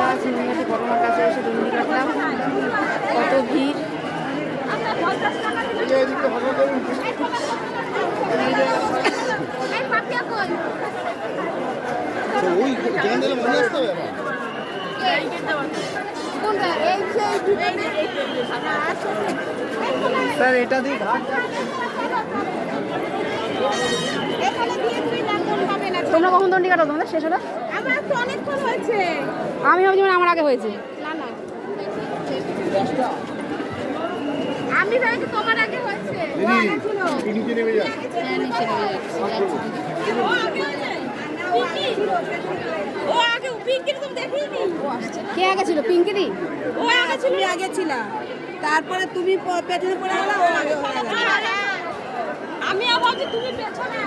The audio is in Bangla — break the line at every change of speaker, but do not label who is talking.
আমরা চিংড়িঘাটি বড়মার কাছে এসে দণ্ডি কাটলাম। কত ভিড়! স্যার এটা দিয়ে তোমরা কখন দণ্ডি কাটো? তোমাদের শেষ হলো? আমি ভাবছি মানে আমার আগে হয়েছে।
আমি ভাবছি তোমার আগে হয়েছে।
কে আগে ছিল? পিঙ্কিদি
ও আগে ছিল, আগে ছিল, তারপরে তুমি পেছনে পড়ে গেলা, ও আগে হয়ে গেল। আমি ভাবছি তুমি পেছনে